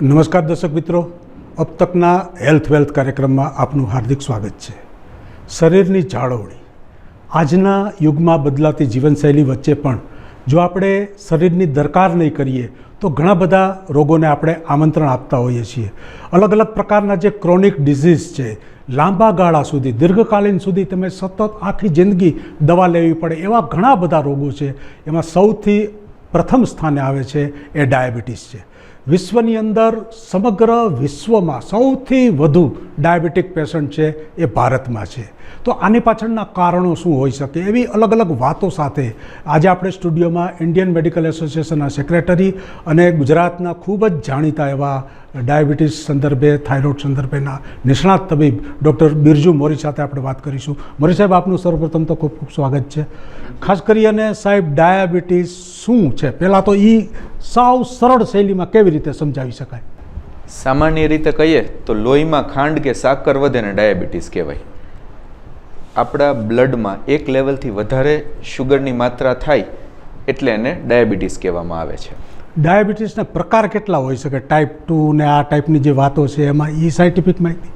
નમસ્કાર દર્શક મિત્રો, અબ તકના હેલ્થ વેલ્થ કાર્યક્રમમાં આપનું હાર્દિક સ્વાગત છે. શરીરની જાળવણી આજના યુગમાં બદલાતી જીવનશૈલી વચ્ચે પણ જો આપણે શરીરની દરકાર નહીં કરીએ તો ઘણા બધા રોગોને આપણે આમંત્રણ આપતા હોઈએ છીએ. અલગ અલગ પ્રકારના જે ક્રોનિક ડિઝીઝ છે, લાંબા ગાળા સુધી દીર્ઘકાલીન સુધી તમે સતત આખી જિંદગી દવા લેવી પડે એવા ઘણા બધા રોગો છે. એમાં સૌથી પ્રથમ સ્થાને આવે છે એ ડાયાબિટીસ છે. વિશ્વની અંદર સમગ્ર વિશ્વમાં સૌથી વધુ ડાયાબિટીક પેશન્ટ છે એ ભારતમાં છે. તો આની પાછળના કારણો શું હોઈ શકે, એવી અલગ અલગ વાતો સાથે આજે આપણે સ્ટુડિયોમાં ઇન્ડિયન મેડિકલ એસોસિએશનના સેક્રેટરી અને ગુજરાતના ખૂબ જ જાણીતા એવા ડાયાબિટીસ સંદર્ભે, થાઇરોઇડ સંદર્ભેના નિષ્ણાત તબીબ ડૉક્ટર બિરજુ મોરી સાથે આપણે વાત કરીશું. મોરી સાહેબ, આપનું સર્વપ્રથમ તો ખૂબ ખૂબ સ્વાગત છે. ખાસ કરીને સાહેબ, ડાયાબિટીસ શું છે પહેલાં તો એ સાવ સરળ શૈલીમાં કેવી રીતે સમજાવી શકાય? સામાન્ય રીતે કહીએ તો લોહીમાં ખાંડ કે સાકર વધે ને ડાયાબિટીસ કહેવાય. આપણા બ્લડમાં એક લેવલથી વધારે શુગરની માત્રા થાય એટલે એને ડાયાબિટીસ કહેવામાં આવે છે. ડાયાબિટીસના પ્રકાર કેટલા હોઈ શકે? ટાઈપ 2 ને આ ટાઈપની જે વાતો છે એમાં એ સાયન્ટિફિક માહિતી?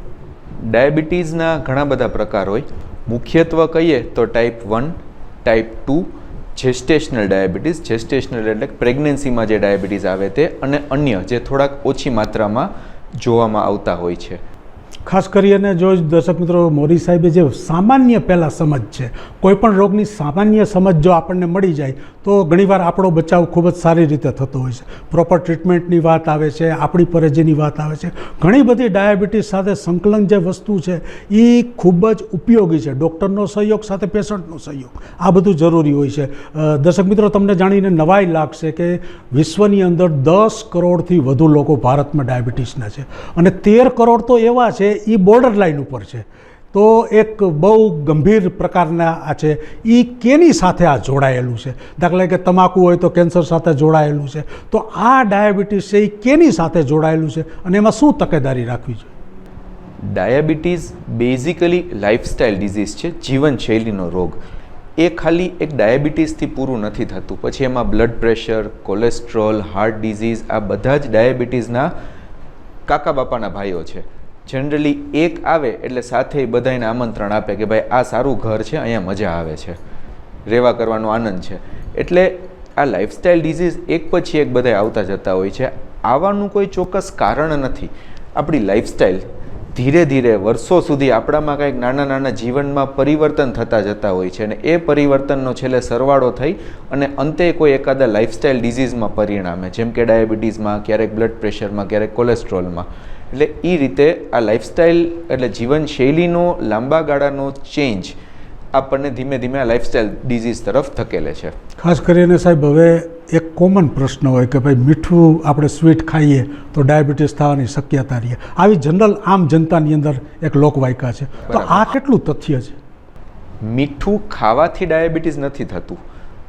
ડાયાબિટીસના ઘણા બધા પ્રકાર હોય. મુખ્યત્વે કહીએ તો ટાઈપ 1, ટાઈપ 2, જેસ્ટેશનલ ડાયાબિટીસ, જેસ્ટેશનલ એટલે પ્રેગ્નન્સીમાં જે ડાયાબિટીસ આવે તે, અને અન્ય જે થોડાક ઓછી માત્રામાં જોવામાં આવતા હોય છે. ખાસ કરીને જો દર્શક મિત્રો, મોરી સાહેબે જે સામાન્ય પહેલાં સમજ છે, કોઈપણ રોગની સામાન્ય સમજ જો આપણને મળી જાય તો ઘણીવાર આપણો બચાવ ખૂબ જ સારી રીતે થતો હોય છે. પ્રોપર ટ્રીટમેન્ટની વાત આવે છે, આપણી પરેજીની વાત આવે છે. ઘણી બધી ડાયાબિટીસ સાથે સંકલન જે વસ્તુ છે એ ખૂબ જ ઉપયોગી છે. ડૉક્ટરનો સહયોગ સાથે પેશન્ટનો સહયોગ, આ બધું જરૂરી હોય છે. દર્શક મિત્રો, તમને જાણીને નવાઈ લાગશે કે વિશ્વની અંદર 10 કરોડથી વધુ લોકો ભારતમાં ડાયાબિટીસના છે અને 13 કરોડ તો એવા છે એ બોર્ડર લાઇન ઉપર છે. તો એક બહુ ગંભીર પ્રકારના આ છે. એ કેની સાથે આ જોડાયેલું છે? દાખલા કે તમાકુ હોય તો કેન્સર સાથે જોડાયેલું છે. તો આ ડાયાબિટીસ છે એ કેની સાથે જોડાયેલું છે અને એમાં શું તકેદારી રાખવી જોઈએ? ડાયાબિટીસ બેઝિકલી લાઇફસ્ટાઇલ ડિઝીઝ છે, જીવનશૈલીનો રોગ. એ ખાલી એક ડાયાબિટીસથી પૂરું નથી થતું. પછી એમાં blood pressure, cholesterol, heart disease, આ બધા જ ડાયાબિટીસના કાકા બાપાના ભાઈઓ છે. જનરલી એક આવે એટલે સાથે બધાને આમંત્રણ આપે કે ભાઈ આ સારું ઘર છે, અહીંયા મજા આવે છે, રહેવા કરવાનો આનંદ છે. એટલે આ લાઇફસ્ટાઇલ ડિઝીઝ એક પછી એક બધા આવતા જતા હોય છે. આવવાનું કોઈ ચોક્કસ કારણ નથી. આપણી લાઇફસ્ટાઇલ ધીરે ધીરે વર્ષો સુધી આપણામાં કંઈક નાના નાના જીવનમાં પરિવર્તન થતા જતા હોય છે અને એ પરિવર્તનનો છેલ્લે સરવાળો થઈ અને અંતે કોઈ એકાદા લાઇફસ્ટાઇલ ડિઝીઝમાં પરિણામે, જેમ કે ડાયાબિટીસમાં, ક્યારેક બ્લડ પ્રેશરમાં, ક્યારેક કોલેસ્ટ્રોલમાં. એટલે એ રીતે આ લાઇફસ્ટાઇલ એટલે જીવનશૈલીનો લાંબા ગાળાનો ચેન્જ આપણને ધીમે ધીમે આ લાઇફસ્ટાઇલ ડિઝીઝ તરફ ધકેલે છે. ખાસ કરીને સાહેબ, હવે એક કોમન પ્રશ્ન હોય કે ભાઈ મીઠું આપણે સ્વીટ ખાઈએ તો ડાયાબિટીસ થવાની શક્યતા રહે. આવી જનરલ આમ જનતાની અંદર એક લોકવાયકા છે. તો આ કેટલું તથ્ય છે? મીઠું ખાવાથી ડાયાબિટીસ નથી થતું,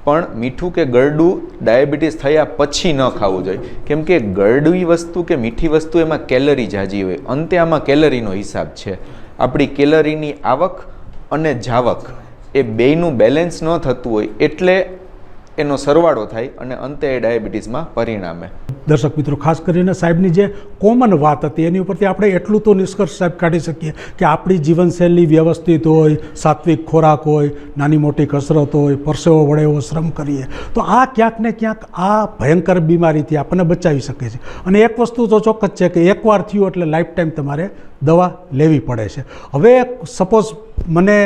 પણ મીઠું કે ગળડું ડાયાબિટીસ થયા પછી ન ખાવું જોઈએ. કેમ કે ગળડું વસ્તુ કે મીઠી વસ્તુ એમાં કેલરી જાજી હોય. અંતે આમાં કેલરીનો હિસાબ છે. આપણી કેલરીની આવક અને જાવક એ બેયનું બેલેન્સ ન થતું હોય એટલે એનો સરવાળો થાય અને અંતે એ ડાયાબિટીસમાં પરિણામે. દર્શક મિત્રો, ખાસ કરીને સાહેબની જે કોમન વાત હતી એની ઉપરથી આપણે એટલું તો નિષ્કર્ષ સાહેબ કાઢી શકીએ કે આપણી જીવનશૈલી વ્યવસ્થિત હોય, સાત્વિક ખોરાક હોય, નાની મોટી કસરત હોય, પરસેવો વડે એવો શ્રમ કરીએ તો આ ક્યાંક ને ક્યાંક આ ભયંકર બીમારીથી આપણને બચાવી શકે છે. અને એક વસ્તુ તો ચોક્કસ છે કે એકવાર થયું એટલે લાઈફ ટાઈમ તમારે દવા લેવી પડે છે. હવે સપોઝ મને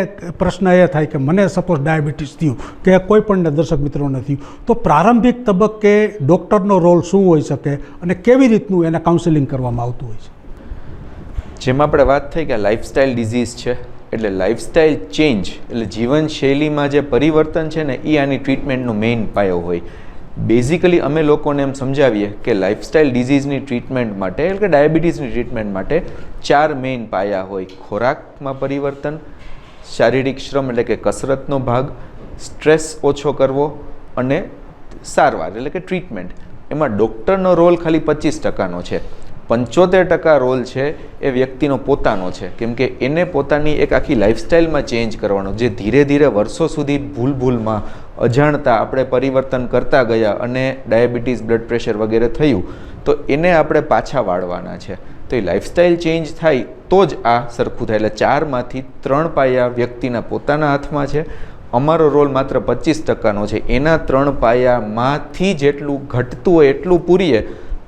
પ્રશ્ન એ થાય કે મને સપોઝ ડાયાબિટીસ થયું કે કોઈ પણ દર્શક મિત્રોને થયું, તો પ્રારંભિક તબક્કે ડૉક્ટરનો રોલ શું હોઈ શકે અને કેવી રીતનું એને કાઉન્સેલિંગ કરવામાં આવતું હોય છે? જેમ આપણે વાત થઈ કે લાઇફસ્ટાઇલ ડિઝીઝ છે એટલે લાઇફસ્ટાઇલ ચેન્જ એટલે જીવનશૈલીમાં જે પરિવર્તન છે ને એ આની ટ્રીટમેન્ટનો મેઇન પાયો હોય. બેઝિકલી અમે લોકોને એમ સમજાવીએ કે લાઇફસ્ટાઇલ ડિઝીઝની ટ્રીટમેન્ટ માટે એટલે કે ડાયાબિટીસની ટ્રીટમેન્ટ માટે 4 મેઇન પાયા હોય. ખોરાકમાં પરિવર્તન, શારીરિક શ્રમ એટલે કે કસરતનો ભાગ, સ્ટ્રેસ ઓછો કરવો અને સારવાર એટલે કે ટ્રીટમેન્ટ. એમાં ડૉક્ટરનો રોલ ખાલી 25%નો છે. 75% રોલ છે એ વ્યક્તિનો પોતાનો છે, કેમ કે એને પોતાની એક આખી લાઈફસ્ટાઈલમાં ચેન્જ કરવાનો, જે ધીરે ધીરે વર્ષો સુધી ભૂલમાં અજાણતા આપણે પરિવર્તન કરતા ગયા અને ડાયાબિટીસ, બ્લડ પ્રેશર વગેરે થયું, તો એને આપણે પાછા વાળવાના છે. તો એ લાઈફસ્ટાઈલ ચેન્જ થાય તો જ આ સરખું થાય. એટલે 4માંથી 3 પાયા વ્યક્તિના પોતાના હાથમાં છે. અમારો રોલ માત્ર 25%નો છે. એના 3 પાયામાંથી જેટલું ઘટતું હોય એટલું પૂરીએ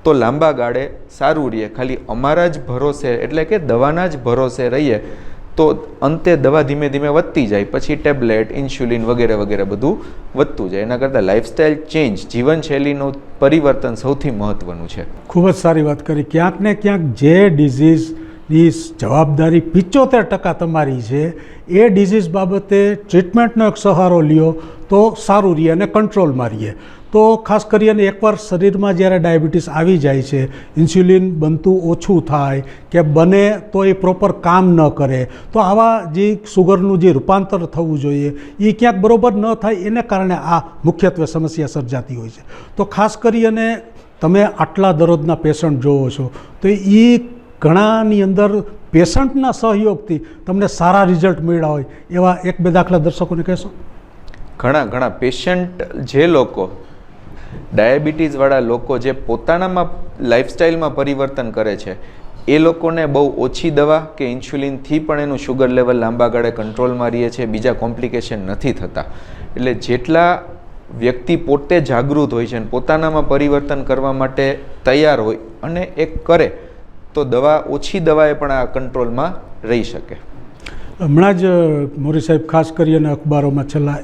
તો લાંબા ગાળે સારું રહીએ. ખાલી અમારા જ ભરોસે, એટલે કે દવાના જ ભરોસે રહીએ તો અંતે દવા ધીમે ધીમે વધતી જાય, પછી ટેબ્લેટ, ઇન્સ્યુલિન વગેરે વગેરે બધું વધતું જાય. એના કરતાં લાઈફસ્ટાઈલ ચેન્જ, જીવનશૈલીનું પરિવર્તન સૌથી મહત્ત્વનું છે. ખૂબ જ સારી વાત કરી. ક્યાંક ને ક્યાંક જે ડિઝીઝની જવાબદારી 75% તમારી છે, એ ડિઝીઝ બાબતે ટ્રીટમેન્ટનો એક સહારો લ્યો તો સારું રહીએ અને કંટ્રોલમાં રહીએ. તો ખાસ કરીને એકવાર શરીરમાં જ્યારે ડાયાબિટીસ આવી જાય છે, ઇન્સ્યુલિન બનતું ઓછું થાય કે બને તો એ પ્રોપર કામ ન કરે, તો આવા જે સુગરનું જે રૂપાંતર થવું જોઈએ એ ક્યાંક બરાબર ન થાય, એને કારણે આ મુખ્યત્વે સમસ્યા સર્જાતી હોય છે. તો ખાસ કરીને તમે આટલા દરરોજના પેશન્ટ જોવો છો, તો એ ઘણાની અંદર પેશન્ટના સહયોગથી તમને સારા રિઝલ્ટ મળ્યા હોય એવા 1-2 દાખલા દર્શકોને કહેશો? ઘણા પેશન્ટ, જે લોકો ડાયાબિટીસવાળા લોકો જે પોતાનામાં લાઈફસ્ટાઈલમાં પરિવર્તન કરે છે, એ લોકોને બહુ ઓછી દવા કે ઇન્સ્યુલિનથી પણ એનું શુગર લેવલ લાંબા ગાળે કંટ્રોલમાં રહે છે, બીજા કોમ્પ્લિકેશન નથી થતા. એટલે જેટલા વ્યક્તિ પોતે જાગૃત હોય છે અને પોતાનામાં પરિવર્તન કરવા માટે તૈયાર હોય અને એ કરે તો ઓછી દવાએ પણ આ કંટ્રોલમાં રહી શકે. હમણાં જ મોરી સાહેબ ખાસ કરીને અખબારોમાં છેલ્લા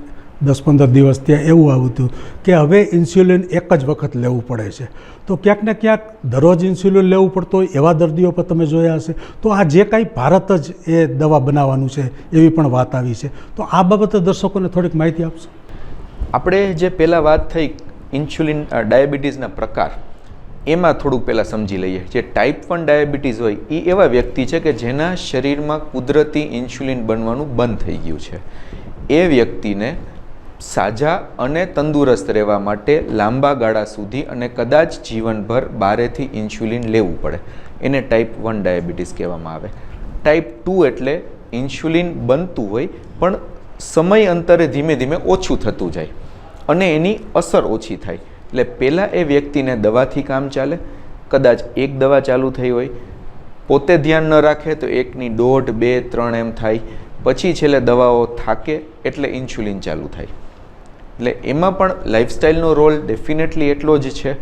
10-15 દિવસ ત્યાં એવું આવ્યું હતું કે હવે ઇન્સ્યુલિન એક જ વખત લેવું પડે છે. તો ક્યાંક ને ક્યાંક દરરોજ ઇન્સ્યુલિન લેવું પડતું હોય એવા દર્દીઓ પર તમે જોયા હશે. તો આ જે કાંઈ ભારત જ એ દવા બનાવવાનું છે એવી પણ વાત આવી છે. તો આ બાબતે દર્શકોને થોડીક માહિતી આપશો? આપણે જે પહેલાં વાત થઈ ઇન્સ્યુલિન ડાયાબિટીસના પ્રકાર, એમાં થોડુંક પહેલાં સમજી લઈએ. જે ટાઈપ 1 ડાયાબિટીસ હોય એ એવા વ્યક્તિ છે કે જેના શરીરમાં કુદરતી ઇન્સ્યુલિન બનવાનું બંધ થઈ ગયું છે. એ વ્યક્તિને સાજા અને તંદુરસ્ત રહેવા માટે લાંબા ગાળા સુધી અને કદાચ જીવનભર બારેથી ઇન્સ્યુલિન લેવું પડે. એને ટાઈપ 1 ડાયાબિટીસ કહેવામાં આવે. ટાઈપ 2 એટલે ઇન્સ્યુલિન બનતું હોય પણ સમય અંતરે ધીમે ધીમે ઓછું થતું જાય અને એની અસર ઓછી થાય. એટલે પહેલાં એ વ્યક્તિને દવાથી કામ ચાલે, કદાચ એક દવા ચાલુ થઈ હોય, પોતે ધ્યાન ન રાખે તો 1ની 1.5, 2, 3 એમ થાય, પછી છેલ્લે દવાઓ થાકે એટલે ઇન્સ્યુલિન ચાલુ થાય. એટલે એમાં પણ લાઈફસ્ટાઈલનો રોલ ડેફિનેટલી એટલો જ છે.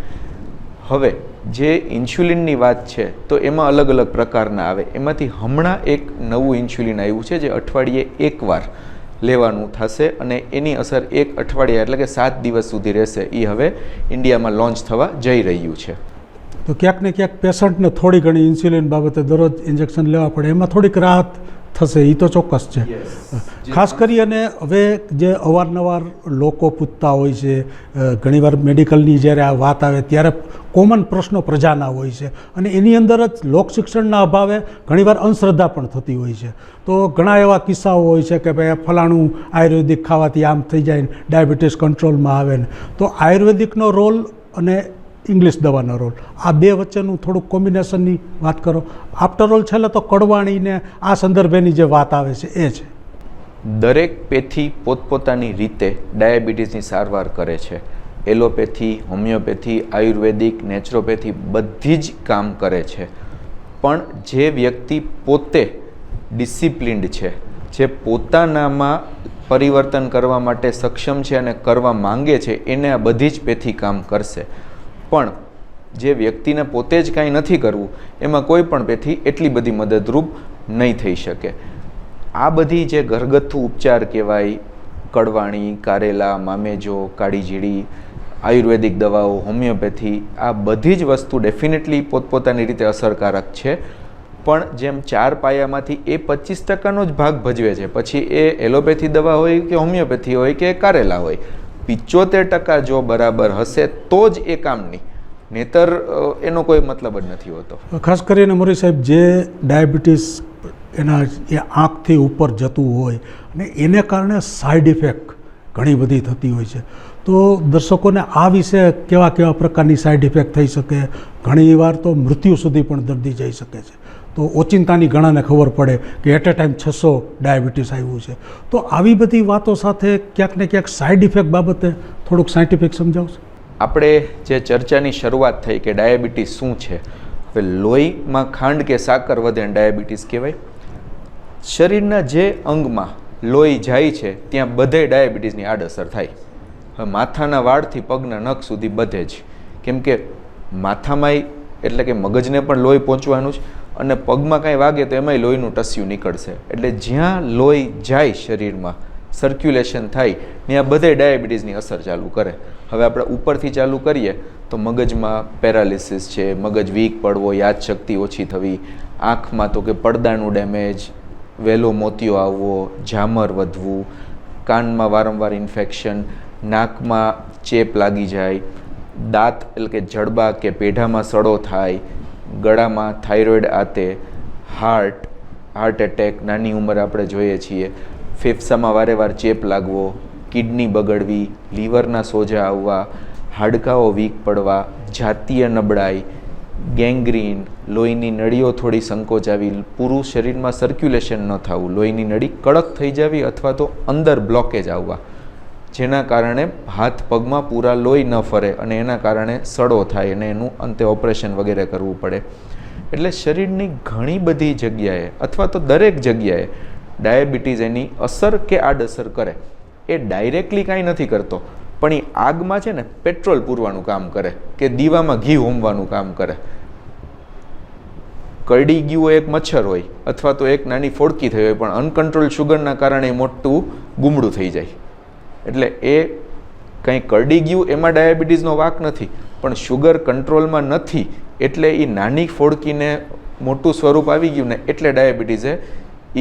હવે જે ઇન્સ્યુલિનની વાત છે તો એમાં અલગ અલગ પ્રકારના આવે. એમાંથી હમણાં એક નવું ઇન્સ્યુલિન આવ્યું છે જે અઠવાડિયે 1 વાર લેવાનું થશે અને એની અસર 1 અઠવાડિયા એટલે કે 7 દિવસ સુધી રહેશે. એ હવે ઇન્ડિયામાં લોન્ચ થવા જઈ રહ્યું છે. તો ક્યાંક ને ક્યાંક પેશન્ટને થોડી ઘણી ઇન્સ્યુલિન બાબતે દરરોજ ઇન્જેક્શન લેવા પડે, એમાં થોડીક રાહત થશે, એ તો ચોક્કસ છે. ખાસ કરી અને હવે જે અવારનવાર લોકો પૂછતા હોય છે, ઘણીવાર મેડિકલની જ્યારે આ વાત આવે ત્યારે કોમન પ્રશ્નો પ્રજાના હોય છે અને એની અંદર જ લોકશિક્ષણના અભાવે ઘણીવાર અંધશ્રદ્ધા પણ થતી હોય છે. તો ઘણા એવા કિસ્સાઓ હોય છે કે ભાઈ ફલાણું આયુર્વેદિક ખાવાથી આમ થઈ જાય, ડાયાબિટીસ કંટ્રોલમાં આવે ને. તો આયુર્વેદિકનો રોલ અને ઇંગ્લિશ દવાનો રોલ, આ બે વચ્ચેનું થોડુંક કોમ્બિનેશનની વાત કરો. આફ્ટર ઓલ છેલ્લે તો કડવાણીને આ સંદર્ભેની જે વાત આવે છે એ છે. દરેક પેથી પોતપોતાની રીતે ડાયાબિટીસની સારવાર કરે છે. એલોપેથી, હોમિયોપેથી, આયુર્વેદિક, નેચરોપેથી બધી જ કામ કરે છે. પણ જે વ્યક્તિ પોતે ડિસિપ્લિન્ડ છે, જે પોતાનામાં પરિવર્તન કરવા માટે સક્ષમ છે અને કરવા માંગે છે, એને આ બધી જ પેથી કામ કરશે. પણ જે વ્યક્તિને પોતે જ કાંઈ નથી કરવું એમાં કોઈ પણ પેથી એટલી બધી મદદરૂપ નહીં થઈ શકે. આ બધી જે ઘરગથ્થુ ઉપચાર કહેવાય, કડવાણી, કારેલા, મામેજો, કાળી જીડી, આયુર્વેદિક દવાઓ, હોમિયોપેથી, આ બધી જ વસ્તુ ડેફિનેટલી પોતપોતાની રીતે અસરકારક છે. પણ જેમ 4 પાયામાંથી એ 25%નો જ ભાગ ભજવે છે. પછી એ એલોપેથી દવા હોય કે હોમિયોપેથી હોય કે કારેલા હોય, 75% જો બરાબર હશે તો જ એ કામની, નહીતર એનો કોઈ મતલબ જ નથી હોતો. ખાસ કરીને મોરી સાહેબ, જે ડાયાબિટીસ એના એ આંખથી ઉપર જતું હોય અને એને કારણે સાઈડ ઇફેક્ટ ઘણી બધી થતી હોય છે. તો દર્શકોને આ વિશે કેવા કેવા પ્રકારની સાઇડ ઇફેક્ટ થઈ શકે, ઘણીવાર તો મૃત્યુ સુધી પણ દર્દી જઈ શકે છે. તો ઓચિંતાની ઘણાને ખબર પડે કે એટ એ ટાઈમ 600 ડાયાબિટીસ આવ્યું છે. તો આવી બધી વાતો સાથે ક્યાંક ને ક્યાંક સાઇડ ઇફેક્ટ બાબતે થોડુંક સાયન્ટિફિક સમજાવશો? આપણે જે ચર્ચાની શરૂઆત થઈ કે ડાયાબિટીસ શું છે, હવે લોહીમાં ખાંડ કે સાકર વધે એને ડાયાબિટીસ કહેવાય. શરીરના જે અંગમાં લોહી જાય છે ત્યાં બધે ડાયાબિટીસની આડઅસર થાય. હવે માથાના વાળથી પગના નખ સુધી બધે જ, કેમ કે માથામાંય એટલે કે મગજને પણ લોહી પહોંચવાનું છે અને પગમાં કાંઈ વાગે તો એમાંય લોહીનું ટસ્યું નીકળશે. એટલે જ્યાં લોહી જાય શરીરમાં, સર્ક્યુલેશન થાય ત્યાં બધે ડાયાબિટીસની અસર ચાલુ કરે. હવે આપણે ઉપરથી ચાલુ કરીએ તો મગજમાં પેરાલિસિસ છે, મગજ વીક પડવો, યાદશક્તિ ઓછી થવી, આંખમાં તો કે પડદાનું ડેમેજ, વહેલો મોતિયો આવવો, ઝામર વધવું, કાનમાં વારંવાર ઇન્ફેક્શન, નાકમાં ચેપ લાગી જાય, દાંત એટલે કે જડબા કે પેઢામાં સડો થાય, ગળામાં થાઇરોઇડ આતે, હાર્ટ એટેક નાની ઉંમરે આપણે જોઈએ છીએ, ફેફસામાં વારે વાર ચેપ લાગવો, કિડની બગડવી, લીવરના સોજા આવવા, હાડકાઓ વીક પડવા, જાતીય નબળાઈ, ગેંગ્રીન, લોહીની નળીઓ થોડી સંકોચાવી, પૂરું શરીરમાં સર્ક્યુલેશન ન થવું, લોહીની નળી કડક થઈ જવી અથવા તો અંદર બ્લોકેજ આવવા, જેના કારણે હાથ પગમાં પૂરા લોહી ન ફરે અને એના કારણે સડો થાય અને એનું અંતે ઓપરેશન વગેરે કરવું પડે. એટલે શરીરની ઘણી બધી જગ્યાએ અથવા તો દરેક જગ્યાએ ડાયાબિટીસ એની અસર કે આડઅસર કરે. એ ડાયરેક્ટલી કાંઈ નથી કરતો, પણ એ આગમાં છે ને પેટ્રોલ પૂરવાનું કામ કરે કે દીવામાં ઘી હોમવાનું કામ કરે. કરડી ગયું હોય એક મચ્છર હોય અથવા તો એક નાની ફોડકી થઈ હોય, પણ અનકન્ટ્રોલ શુગરના કારણે મોટું ગુમડું થઈ જાય. એટલે એ કંઈ કરડી ગયું એમાં ડાયાબિટીસનો વાંક નથી, પણ શુગર કંટ્રોલમાં નથી એટલે એ નાની ફોડકીને મોટું સ્વરૂપ આવી ગયું ને એટલે ડાયાબિટીસે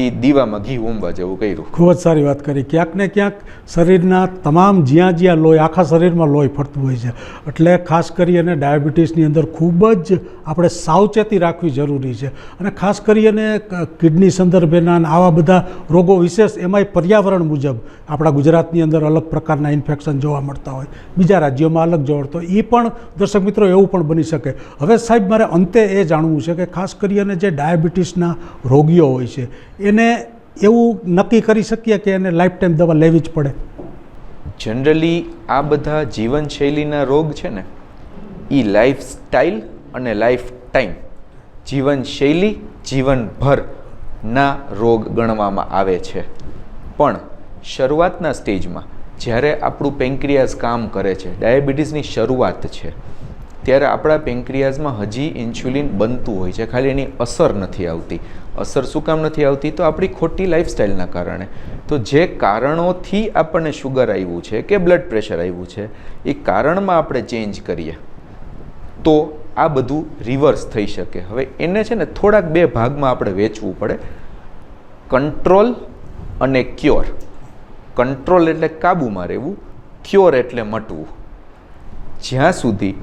એ દીવામાં ઘી ઉમવા જેવું કર્યું. ખૂબ જ સારી વાત કરી. ક્યાંક ને ક્યાંક શરીરના તમામ જ્યાં જ્યાં લોહી, આખા શરીરમાં લોહી ફરતું હોય છે, એટલે ખાસ કરી અને ડાયાબિટીસની અંદર ખૂબ જ આપણે સાવચેતી રાખવી જરૂરી છે. અને ખાસ કરી અને કિડની સંદર્ભેના આવા બધા રોગો વિશેષ, એમાંય પર્યાવરણ મુજબ આપણા ગુજરાતની અંદર અલગ પ્રકારના ઇન્ફેક્શન જોવા મળતા હોય, બીજા રાજ્યોમાં અલગ જોવા મળતો હોય. એ પણ દર્શક મિત્રો એવું પણ બની શકે. હવે સાહેબ, મારે અંતે એ જાણવું છે કે ખાસ કરી અને જે ડાયાબિટીસના રોગીઓ હોય છે એને એવું નક્કી કરી શકીએ કે એને લાઈફ ટાઈમ દવા લેવી જ પડે? જનરલી આ બધા જીવનશૈલીના રોગ છે ને, એ લાઈફસ્ટાઈલ અને લાઈફ ટાઈમ, જીવનશૈલી જીવનભરના રોગ ગણવામાં આવે છે. પણ શરૂઆતના સ્ટેજમાં જ્યારે આપણું પેન્ક્રિયાઝ કામ કરે છે, ડાયાબિટીસની શરૂઆત છે, ત્યારે આપણા પેન્ક્રિયાઝમાં હજી ઇન્સ્યુલિન બનતું હોય છે, ખાલી એની અસર નથી આવતી. અસર શું કામ નથી આવતી? તો આપણી ખોટી લાઈફસ્ટાઈલના કારણે. તો જે કારણોથી આપણને શુગર આવ્યું છે કે બ્લડ પ્રેશર આવ્યું છે, એ કારણમાં આપણે ચેન્જ કરીએ તો આ બધું રિવર્સ થઈ શકે. હવે એને છે ને થોડાક બે ભાગમાં આપણે વેચવું પડે, કંટ્રોલ અને ક્યોર. કંટ્રોલ એટલે કાબૂમાં રહેવું, ક્યોર એટલે મટવું. જ્યાં સુધી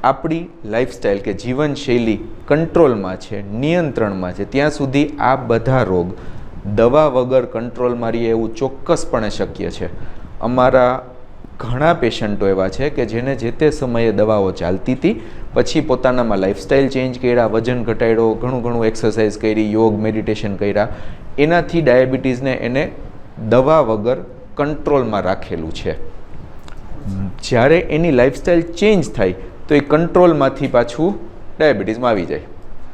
આપણી લાઈફસ્ટાઈલ કે જીવનશૈલી કંટ્રોલમાં છે, નિયંત્રણમાં છે, ત્યાં સુધી આ બધા રોગ દવા વગર કંટ્રોલમાં રહીએ એવું ચોક્કસપણે શક્ય છે. અમારા ઘણા પેશન્ટો એવા છે કે જેને જે તે સમયે દવાઓ ચાલતી હતી, પછી પોતાનામાં લાઈફસ્ટાઈલ ચેન્જ કર્યા, વજન ઘટાડ્યો, ઘણું એક્સરસાઇઝ કરી, યોગ મેડિટેશન કર્યા, એનાથી ડાયાબિટીસને એને દવા વગર કંટ્રોલમાં રાખેલું છે. જ્યારે એની લાઈફસ્ટાઈલ ચેન્જ થાય તો એ કંટ્રોલમાંથી પાછું ડાયાબિટીસમાં આવી જાય.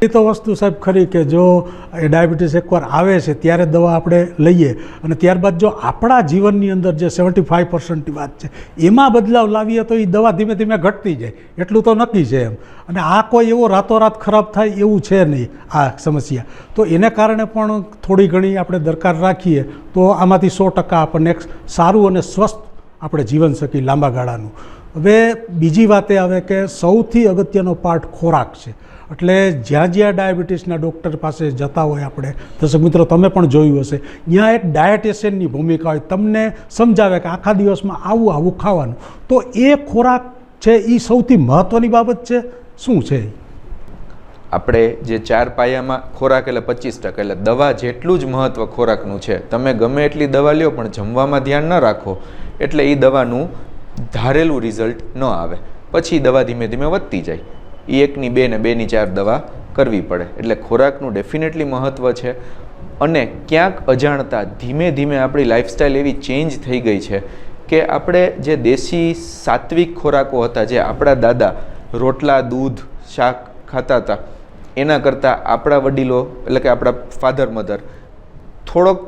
એ તો વસ્તુ સાહેબ ખરી કે જો એ ડાયાબિટીસ એકવાર આવે છે ત્યારે દવા આપણે લઈએ અને ત્યારબાદ જો આપણા જીવનની અંદર જે 75%ની વાત છે એમાં બદલાવ લાવીએ તો એ દવા ધીમે ધીમે ઘટતી જાય, એટલું તો નક્કી છે એમ. અને આ કોઈ એવો રાતોરાત ખરાબ થાય એવું છે નહીં આ સમસ્યા. તો એને કારણે પણ થોડી ઘણી આપણે દરકાર રાખીએ તો આમાંથી 100% આપણને એક સારું અને સ્વસ્થ આપણે જીવન શકીએ લાંબા ગાળાનું. હવે બીજી વાત એ આવે કે સૌથી અગત્યનો પાર્ટ ખોરાક છે. એટલે જ્યાં જ્યાં ડાયાબિટીસના ડૉક્ટર પાસે જતા હોય આપણે, દર્શક મિત્રો તમે પણ જોયું હશે, ત્યાં એક ડાયટિશિયનની ભૂમિકા હોય, તમને સમજાવે કે આખા દિવસમાં આવું આવું ખાવાનું. તો એ ખોરાક છે એ સૌથી મહત્ત્વની બાબત છે. શું છે આપણે જે 4 પાયામાં ખોરાક એટલે 25%, એટલે દવા જેટલું જ મહત્ત્વ ખોરાકનું છે. તમે ગમે એટલી દવા લ્યો પણ જમવામાં ધ્યાન ન રાખો એટલે એ દવાનું ધારેલું રિઝલ્ટ ન આવે, પછી દવા ધીમે ધીમે વધતી જાય. એ 1ની 2 ને 2ની 4 દવા કરવી પડે. એટલે ખોરાકનું ડેફિનેટલી મહત્ત્વ છે. અને ક્યાંક અજાણતા ધીમે ધીમે આપણી લાઈફસ્ટાઈલ એવી ચેન્જ થઈ ગઈ છે કે આપણે જે દેશી સાત્વિક ખોરાકો હતા, જે આપણા દાદા રોટલા, દૂધ, શાક ખાતા હતા, એના કરતાં આપણા વડીલો એટલે કે આપણા ફાધર મધર થોડોક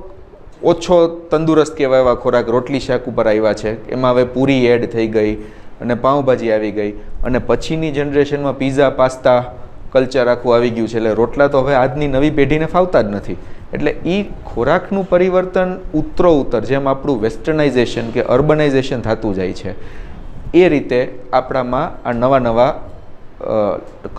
ઓછો તંદુરસ્ત કહેવાય એવા ખોરાક રોટલી શાક ઉપર આવ્યા છે. એમાં હવે પૂરી એડ થઈ ગઈ અને પાઉંભાજી આવી ગઈ, અને પછીની જનરેશનમાં પીઝા, પાસ્તા કલ્ચર આખું આવી ગયું છે. એટલે રોટલા તો હવે આજની નવી પેઢીને ફાવતા જ નથી. એટલે એ ખોરાકનું પરિવર્તન ઉત્તરોત્તર જેમ આપણું વેસ્ટર્નાઇઝેશન કે અર્બનાઇઝેશન થતું જાય છે, એ રીતે આપણામાં આ નવા નવા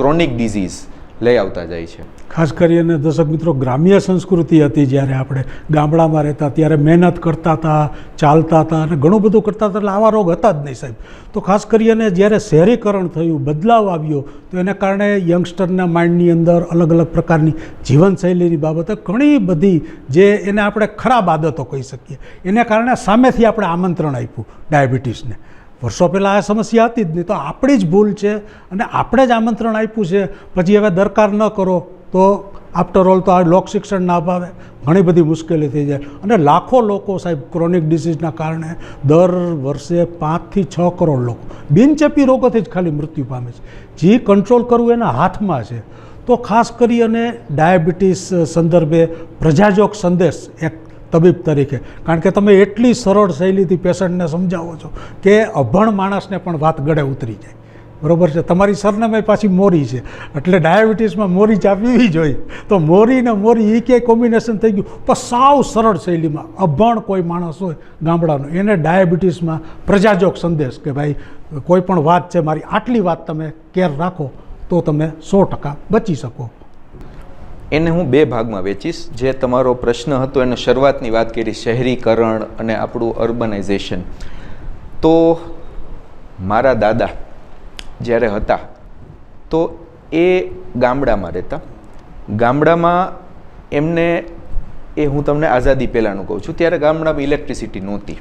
ક્રોનિક ડિઝીઝ લઈ આવતા જાય છે. ખાસ કરીને દર્શક મિત્રો, ગ્રામ્ય સંસ્કૃતિ હતી જ્યારે આપણે ગામડામાં રહેતા ત્યારે મહેનત કરતા હતા, ચાલતા હતા અને ઘણું બધું કરતા હતા, એટલે આવા રોગ હતા જ નહીં સાહેબ. તો ખાસ કરીને જ્યારે શહેરીકરણ થયું, બદલાવ આવ્યો, તો એને કારણે યંગસ્ટરના માઇન્ડની અંદર અલગ અલગ પ્રકારની જીવનશૈલીની બાબતે ઘણી બધી જે એને આપણે ખરાબ આદતો કહી શકીએ, એને કારણે સામેથી આપણે આમંત્રણ આપ્યું ડાયાબિટીસને. વર્ષો પહેલાં આ સમસ્યા હતી જ નહીં, તો આપણી જ ભૂલ છે અને આપણે જ આમંત્રણ આપ્યું છે. પછી હવે દરકાર ન કરો તો આફ્ટર ઓલ તો આ લોક શિક્ષણ ના અભાવે ઘણી બધી મુશ્કેલી થઈ જાય. અને લાખો લોકો સાહેબ ક્રોનિક ડિસીઝના કારણે દર વર્ષે 5 થી 6 કરોડ લોકો બિનચેપી રોગોથી જ ખાલી મૃત્યુ પામે છે. જે કંટ્રોલ કરવું એના હાથમાં છે. તો ખાસ કરી અને ડાયાબિટીસ સંદર્ભે પ્રજાજોગ સંદેશ એક તબીબ તરીકે, કારણ કે તમે એટલી સરળ શૈલીથી પેશન્ટને સમજાવો છો કે અભણ માણસને પણ વાત ગળે ઉતરી જાય. બરાબર છે. તમારી સરનામે પાછી મોરી છે, એટલે ડાયાબિટીસમાં મોરી ચા પીવી જોઈએ. તો મોરી ને મોરી એ ક્યાંય કોમ્બિનેશન થઈ ગયું, પણ સાવ સરળ શૈલીમાં અભણ કોઈ માણસ હોય ગામડાનો, એને ડાયાબિટીસમાં પ્રજાજોગ સંદેશ કે ભાઈ કોઈ પણ વાત છે મારી, આટલી વાત તમે કેર રાખો તો તમે 100% બચી શકો. એને હું 2 ભાગમાં વેચીશ. જે તમારો પ્રશ્ન હતો એનો શરૂઆતની વાત કરી, શહેરીકરણ અને આપણું અર્બનાઇઝેશન. તો મારા દાદા જ્યારે હતા તો એ ગામડામાં રહેતા. ગામડામાં એમને, એ હું તમને આઝાદી પહેલાંનું કહું છું, ત્યારે ગામડામાં ઇલેક્ટ્રિસિટી નહોતી.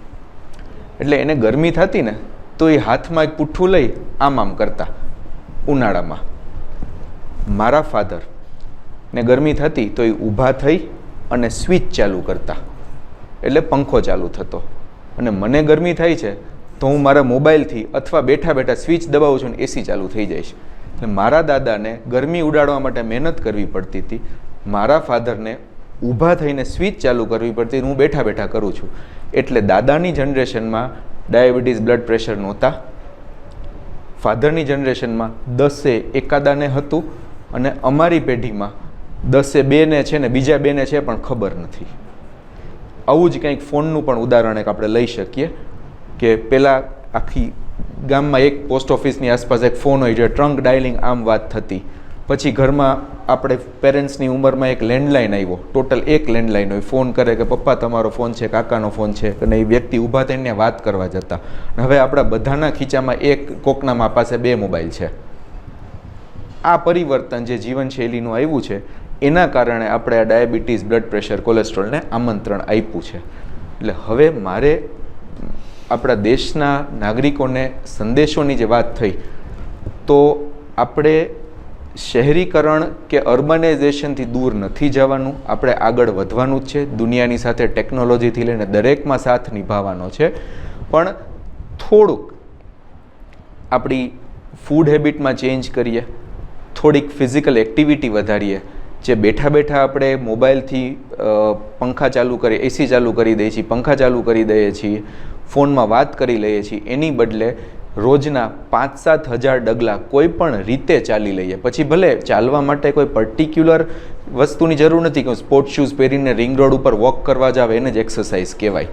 એટલે એને ગરમી થતી ને તો એ હાથમાં એક પુઠ્ઠું લઈ આમ કરતા ઉનાળામાં. મારા ફાધર ને ગરમી થતી તો એ ઊભા થઈ અને સ્વિચ ચાલુ કરતા, એટલે પંખો ચાલુ થતો. અને મને ગરમી થાય છે તો હું મારા મોબાઈલથી અથવા બેઠા બેઠા સ્વિચ દબાવું છું ને એસી ચાલુ થઈ જાય છે. એટલે મારા દાદાને ગરમી ઉડાડવા માટે મહેનત કરવી પડતી હતી, મારા ફાધરને ઊભા થઈને સ્વિચ ચાલુ કરવી પડતી, હું બેઠા બેઠા કરું છું. એટલે દાદાની જનરેશનમાં ડાયાબિટીસ, બ્લડ પ્રેશર નહોતા. ફાધરની જનરેશનમાં 10એ એકાદાને હતું, અને અમારી પેઢીમાં 10એ 2ને છે ને બીજા 2ને છે પણ ખબર નથી. આવું જ કંઈક ફોનનું પણ ઉદાહરણ એક આપણે લઈ શકીએ કે પહેલાં આખી ગામમાં એક પોસ્ટ ઓફિસની આસપાસ એક ફોન હોય, જે ટ્રંક ડાયલિંગ આમ વાત થતી. પછી ઘરમાં આપણે પેરેન્ટ્સની ઉંમરમાં એક લેન્ડલાઇન આવ્યો, ટોટલ એક લેન્ડલાઇન હોય. ફોન કરે કે પપ્પા તમારો ફોન છે, કાકાનો ફોન છે, અને એ વ્યક્તિ ઊભા થઈને વાત કરવા જતા. હવે આપણા બધાના ખીચામાં એક, કોકના પાસે 2 મોબાઈલ છે. આ પરિવર્તન જે જીવનશૈલીનું આવ્યું છે એના કારણે આપણે આ ડાયાબિટીસ, બ્લડ પ્રેશર, કોલેસ્ટ્રોલને આમંત્રણ આપ્યું છે. એટલે હવે મારે આપણા દેશના નાગરિકોને સંદેશોની જે વાત થઈ, તો આપણે શહેરીકરણ કે અર્બનાઇઝેશનથી દૂર નથી જવાનું, આપણે આગળ વધવાનું જ છે. દુનિયાની સાથે ટેકનોલોજીથી લઈને દરેકમાં સાથ નિભાવવાનો છે. પણ થોડુંક આપણી ફૂડ હેબિટમાં ચેન્જ કરીએ, થોડીક ફિઝિકલ એક્ટિવિટી વધારીએ. જે બેઠા બેઠા આપણે મોબાઈલથી પંખા ચાલુ કરી, એસી ચાલુ કરી દઈએ છીએ, પંખા ચાલુ કરી દઈએ છીએ, ફોનમાં વાત કરી લઈએ છીએ, એની બદલે રોજના 5-7 હજાર ડગલા કોઈ પણ રીતે ચાલી લઈએ. પછી ભલે ચાલવા માટે કોઈ પર્ટિક્યુલર વસ્તુની જરૂર નથી કે સ્પોર્ટ શૂઝ પહેરીને રિંગ રોડ ઉપર વોક કરવા જાવ, એને જ એક્સરસાઇઝ કહેવાય.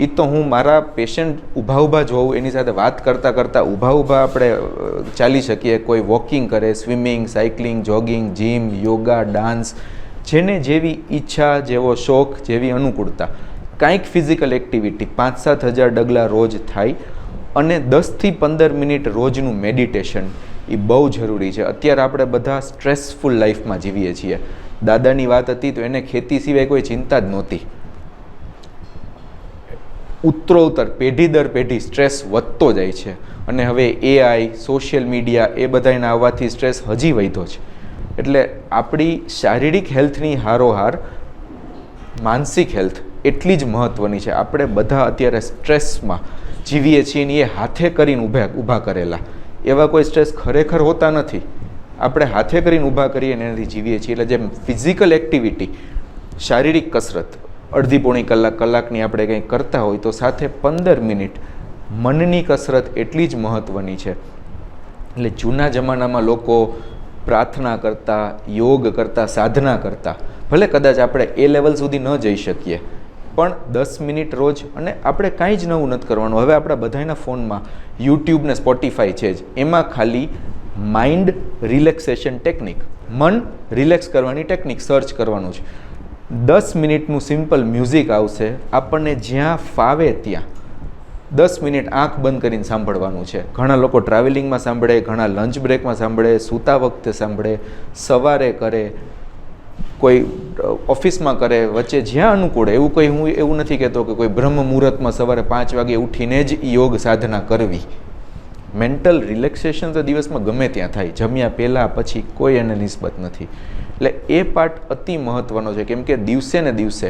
એ તો હું મારા પેશન્ટ ઊભા જોઉં, એની સાથે વાત કરતાં કરતાં ઊભા આપણે ચાલી શકીએ. કોઈ વોકિંગ કરે, swimming, cycling, jogging, gym, yoga, dance, જેને જેવી ઈચ્છા, જેવો શોખ, જેવી અનુકૂળતા, કાંઈક ફિઝિકલ એક્ટિવિટી 5-7 હજાર ડગલા રોજ થાય. અને 10 થી 15 મિનિટ રોજનું મેડિટેશન એ બહુ જરૂરી છે. અત્યારે આપણે બધા સ્ટ્રેસફુલ લાઈફમાં જીવીએ છીએ. દાદાની વાત હતી તો એને ખેતી સિવાય કોઈ ચિંતા જ નહોતી. ઉત્તરોત્તર પેઢી દર પેઢી સ્ટ્રેસ વધતો જાય છે. અને હવે AI, સોશિયલ મીડિયા એ બધાના આવવાથી સ્ટ્રેસ હજી વધ્યો છે. એટલે આપણી શારીરિક હેલ્થની હારોહાર માનસિક હેલ્થ એટલી જ મહત્ત્વની છે. આપણે બધા અત્યારે સ્ટ્રેસમાં જીવીએ છીએ ને એ હાથે કરીને ઊભા કરેલા. એવા કોઈ સ્ટ્રેસ ખરેખર હોતા નથી. આપણે હાથે કરીને ઊભા કરીએ ને એનાથી જીવીએ છીએ. એટલે જેમ ફિઝિકલ એક્ટિવિટી, શારીરિક કસરત અડધી પોણી કલાકની આપણે કંઈ કરતા હોય તો સાથે 15 મિનિટ મનની કસરત એટલી જ મહત્ત્વની છે. એટલે જૂના જમાનામાં લોકો પ્રાર્થના કરતા, યોગ કરતા, સાધના કરતા, ભલે કદાચ આપણે એ લેવલ સુધી ન જઈ શકીએ પણ 10 મિનિટ રોજ. અને આપણે કાંઈ જ નવું નથી કરવાનું. હવે આપણા બધાના ફોનમાં યુટ્યુબ ને સ્પોટીફાઈ છે જ. એમાં ખાલી માઇન્ડ રિલેક્સેશન ટેકનિક, મન રિલેક્સ કરવાની ટેકનિક સર્ચ કરવાનું છે. 10 મિનિટનું સિમ્પલ મ્યુઝિક આવશે. આપણને જ્યાં ફાવે ત્યાં 10 મિનિટ આંખ બંધ કરીને સાંભળવાનું છે. ઘણા લોકો ટ્રાવેલિંગમાં સાંભળે, ઘણા લંચ બ્રેકમાં સાંભળે, સૂતા વખતે સાંભળે, સવારે કરે, કોઈ ઓફિસમાં કરે, વચ્ચે જ્યાં અનુકૂળ. એવું કંઈ હું એવું નથી કહેતો કે કોઈ બ્રહ્મ મુહૂર્તમાં સવારે 5 વાગે ઉઠીને જ યોગ સાધના કરવી. મેન્ટલ રિલેક્સેશન તો દિવસમાં ગમે ત્યાં થાય, જમ્યા પહેલાં પછી કોઈ એને નિસ્બત નથી. એટલે એ પાર્ટ અતિ મહત્ત્વનો છે. કેમ કે દિવસે ને દિવસે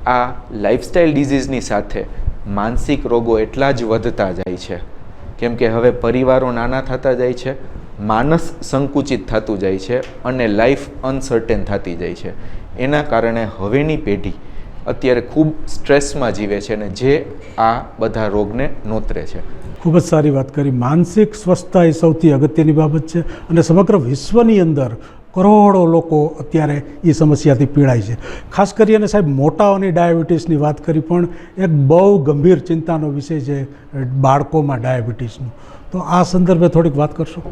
આ લાઇફસ્ટાઇલ ડિઝીઝની સાથે માનસિક રોગો એટલા જ વધતા જાય છે. કેમ કે હવે પરિવારો નાના થતા જાય છે, માનસ સંકુચિત થતું જાય છે અને લાઈફ અનસર્ટેન થતી જાય છે. એના કારણે હવેની પેઢી અત્યારે ખૂબ સ્ટ્રેસમાં જીવે છે અને જે આ બધા રોગને નોતરે છે. ખૂબ જ સારી વાત કરી. માનસિક સ્વસ્થતા એ સૌથી અગત્યની બાબત છે અને સમગ્ર વિશ્વની અંદર કરોડો લોકો અત્યારે એ સમસ્યાથી પીડાય છે. ખાસ કરીને સાહેબ મોટાઓની ડાયાબિટીસની વાત કરી પણ એક બહુ ગંભીર ચિંતાનો વિષય છે બાળકોમાં ડાયાબિટીસનું. તો આ સંદર્ભે થોડીક વાત કરશો?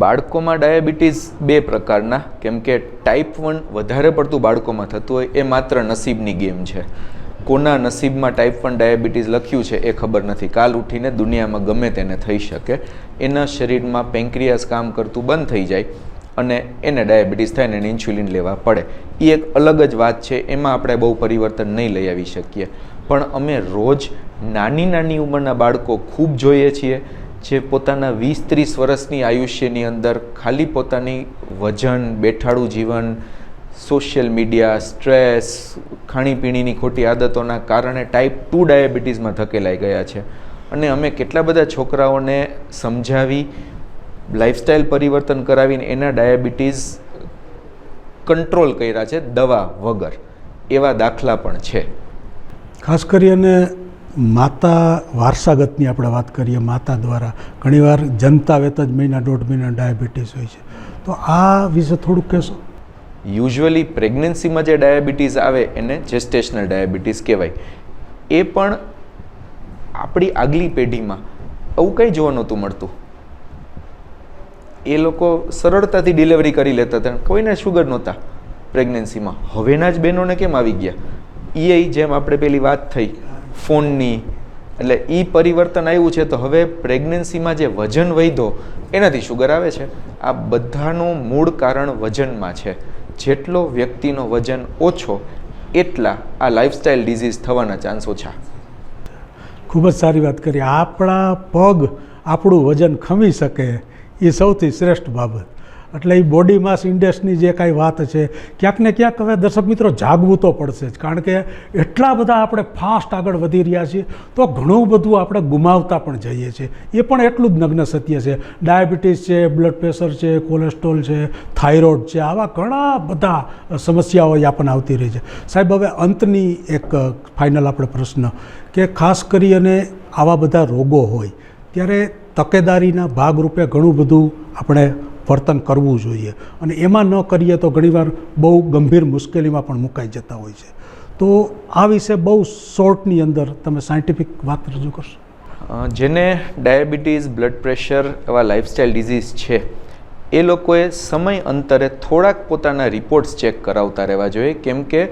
બાળકોમાં ડાયાબિટીસ 2 પ્રકારના. કેમ કે ટાઈપ 1 વધારે પડતું બાળકોમાં થતું હોય એ માત્ર નસીબની ગેમ છે. કોના નસીબમાં ટાઈપ 1 ડાયાબિટીસ લખ્યું છે એ ખબર નથી. કાલ ઉઠીને દુનિયામાં ગમે તેને થઈ શકે. એના શરીરમાં પેન્ક્રિયાસ કામ કરતું બંધ થઈ જાય અને એને ડાયાબિટીસ થાય ને એને ઇન્સ્યુલિન લેવા પડે. એ એક અલગ જ વાત છે. એમાં આપણે બહુ પરિવર્તન નહીં લઈ આવી શકીએ. પણ અમે રોજ નાની ઉંમરના બાળકો ખૂબ જોઈએ છીએ જે પોતાના 20-30 વર્ષની આયુષ્યની અંદર ખાલી પોતાની વજન, બેઠાડું જીવન, સોશિયલ મીડિયા, સ્ટ્રેસ, ખાણીપીણીની ખોટી આદતોના કારણે ટાઈપ 2 ડાયાબિટીસમાં ધકેલાઈ ગયા છે. અને અમે કેટલા બધા છોકરાઓને સમજાવી, લાઇફસ્ટાઇલ પરિવર્તન કરાવીને એના ડાયાબિટીસ કંટ્રોલ કર્યા છે દવા વગર. એવા દાખલા પણ છે. ખાસ કરીને માતા વારસાગતની આપણે વાત કરીએ, માતા દ્વારા ઘણીવાર જનતા વેત જ મહિના 1.5 મહિના ડાયાબિટીસ હોય છે. તો આ વિશે થોડુંક કહેશો? યુઝ્યુઅલી પ્રેગ્નન્સીમાં જે ડાયાબિટીસ આવે એને જેસ્ટેશનલ ડાયાબિટીસ કહેવાય. એ પણ આપણી આગલી પેઢીમાં આવું કંઈ જોવા નહોતું મળતું. એ લોકો સરળતાથી ડિલિવરી કરી લેતા હતા, કોઈને શુગર નહોતા પ્રેગ્નન્સીમાં. હવેના જ બહેનોને કેમ આવી ગયા? એ જેમ આપણે પેલી વાત થઈ ફોનની, એટલે એ પરિવર્તન આવ્યું છે. તો હવે પ્રેગ્નન્સીમાં જે વજન વધ્યો એનાથી શુગર આવે છે. આ બધાનું મૂળ કારણ વજનમાં છે. જેટલો વ્યક્તિનો વજન ઓછો એટલા આ લાઇફસ્ટાઇલ ડિઝીઝ થવાના ચાન્સ ઓછા. ખૂબ જ સારી વાત કરી. આપણા પગ આપણું વજન ખમી શકે એ સૌથી શ્રેષ્ઠ બાબત. એટલે એ બોડી માસ ઇન્ડેક્સની જે કાંઈ વાત છે, ક્યાંક ને ક્યાંક હવે દર્શક મિત્રો જાગવું તો પડશે જ. કારણ કે એટલા બધા આપણે ફાસ્ટ આગળ વધી રહ્યા છીએ તો ઘણું બધું આપણે ગુમાવતા પણ જઈએ છીએ. એ પણ એટલું જ નગ્ન સત્ય છે. ડાયાબિટીસ છે, બ્લડ પ્રેશર છે, કોલેસ્ટ્રોલ છે, થાઇરોઇડ છે, આવા ઘણા બધા સમસ્યાઓ આપણને આવતી રહી છે. સાહેબ, હવે અંતની એક ફાઇનલ આપણે પ્રશ્ન કે ખાસ કરી અને આવા બધા રોગો હોય ત્યારે તકેદારીના ભાગરૂપે ઘણું બધું આપણે વર્તન કરવું જોઈએ અને એમાં ન કરીએ તો ઘણીવાર બહુ ગંભીર મુશ્કેલીમાં પણ મુકાઈ જતા હોય છે. તો આ વિશે બહુ શોર્ટની અંદર તમે સાયન્ટિફિક વાત રજૂ કરશો? જેને ડાયાબિટીસ, બ્લડ પ્રેશર એવા લાઇફસ્ટાઇલ ડિઝીઝ છે એ લોકોએ સમય અંતરે થોડાક પોતાના રિપોર્ટ્સ ચેક કરાવતા રહેવા જોઈએ. કેમ કે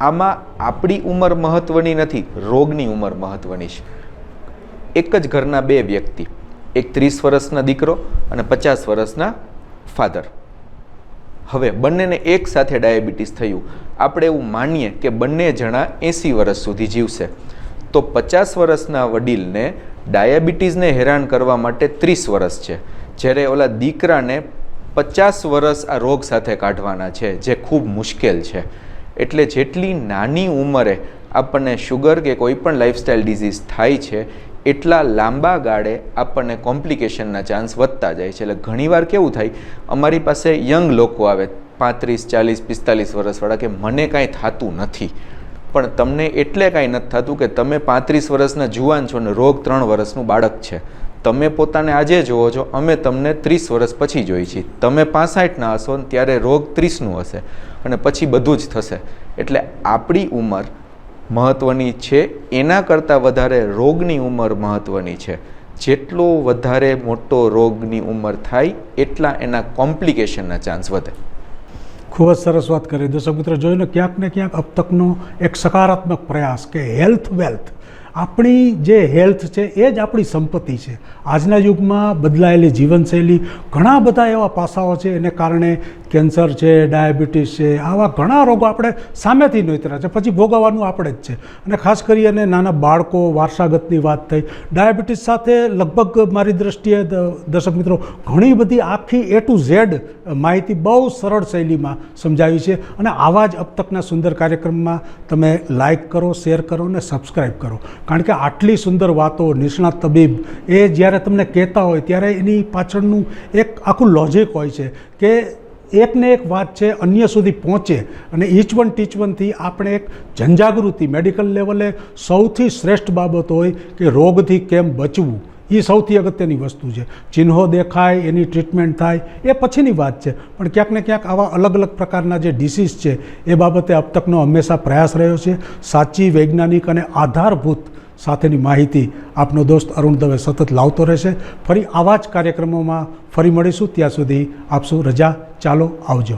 આમાં આપણી ઉંમર મહત્ત્વની નથી, રોગની ઉંમર મહત્ત્વની છે. એક જ ઘરના 2 વ્યક્તિ, એક 30 વર્ષના દીકરો અને 50 વર્ષના ફાધર, હવે બંનેને એક સાથે ડાયાબિટીસ થયું આપણે એવું માનીએ કે બંને જણા 80 વર્ષ સુધી જીવશે, તો 50 વર્ષના વડીલને ડાયાબિટીસને હેરાન કરવા માટે 30 વર્ષ છે, જ્યારે ઓલા દીકરાને 50 વર્ષ આ રોગ સાથે કાઢવાના છે, જે ખૂબ મુશ્કેલ છે. એટલે જેટલી નાની ઉંમરે આપણને શુગર કે કોઈ પણ લાઇફસ્ટાઇલ ડિઝીઝ થાય છે, એટલા લાંબા ગાળે આપણને કોમ્પ્લિકેશનના ચાન્સ વધતા જાય છે. એટલે ઘણીવાર કેવું થાય, અમારી પાસે યંગ લોકો આવે 35, 40, 45 વર્ષવાળા કે મને કાંઈ થતું નથી, પણ તમને એટલે કાંઈ નથી થતું કે તમે 35 વર્ષના જુવાન છો ને રોગ 3 વર્ષનું બાળક છે. તમે પોતાને આજે જુઓ છો, અમે તમને 30 વર્ષ પછી જોઈ છીએ. તમે 65ના હશો ને ત્યારે રોગ 30નું હશે અને પછી બધું જ થશે. એટલે આપણી ઉંમર મહત્ત્વની છે, એના કરતાં વધારે રોગની ઉંમર મહત્ત્વની છે. જેટલો વધારે મોટો રોગની ઉંમર થાય એટલા એના કોમ્પ્લિકેશનના ચાન્સ વધે. ખૂબ જ સરસ વાત કરી. દર્શક મિત્રો, જોઈને ક્યાંક ને ક્યાંક अब तकનો એક સકારાત્મક પ્રયાસ કે હેલ્થ વેલ્થ, આપણી જે હેલ્થ છે એ જ આપણી સંપત્તિ છે. આજના યુગમાં બદલાયેલી જીવનશૈલી, ઘણા બધા એવા પાસાઓ છે એને કારણે કેન્સર છે, ડાયાબિટીસ છે, આવા ઘણા રોગો આપણે સામેથી નોતર્યા છે, પછી ભોગવવાનું આપણે જ છે. અને ખાસ કરીને નાના બાળકો, વારસાગતની વાત થઈ, ડાયાબિટીસ સાથે લગભગ મારી દૃષ્ટિએ દર્શક મિત્રો ઘણી બધી આખી A to Z માહિતી બહુ સરળ શૈલીમાં સમજાવી છે. અને આવા જ अब तकના સુંદર કાર્યક્રમમાં તમે લાઇક કરો, શેર કરો અને સબસ્ક્રાઈબ કરો, કારણ કે આટલી સુંદર વાતો નિષ્ણાત તબીબ એ જ્યારે તમને કહેતા હોય ત્યારે એની પાછળનું એક આખું લોજિક હોય છે કે એકને એક વાત છે અન્ય સુધી પહોંચે, અને ઈચ વન ટીચ વનથી આપણે એક જનજાગૃતિ મેડિકલ લેવલે સૌથી શ્રેષ્ઠ બાબત હોય કે રોગથી કેમ બચવું, એ સૌથી અગત્યની વસ્તુ છે. ચિહ્નો દેખાય, એની ટ્રીટમેન્ટ થાય, એ પછીની વાત છે, પણ ક્યાંક ને ક્યાંક આવા અલગ અલગ પ્રકારના જે ડિસીઝ છે એ બાબતે अब तकનો હંમેશા પ્રયાસ રહ્યો છે. સાચી વૈજ્ઞાનિક અને આધારભૂત સાથેની માહિતી આપનો દોસ્ત અરુણ દવે સતત લાવતો રહેશે. ફરી આવા જ કાર્યક્રમોમાં ફરી મળીશું. ત્યાં સુધી આપશું રજા. ચાલો, આવજો.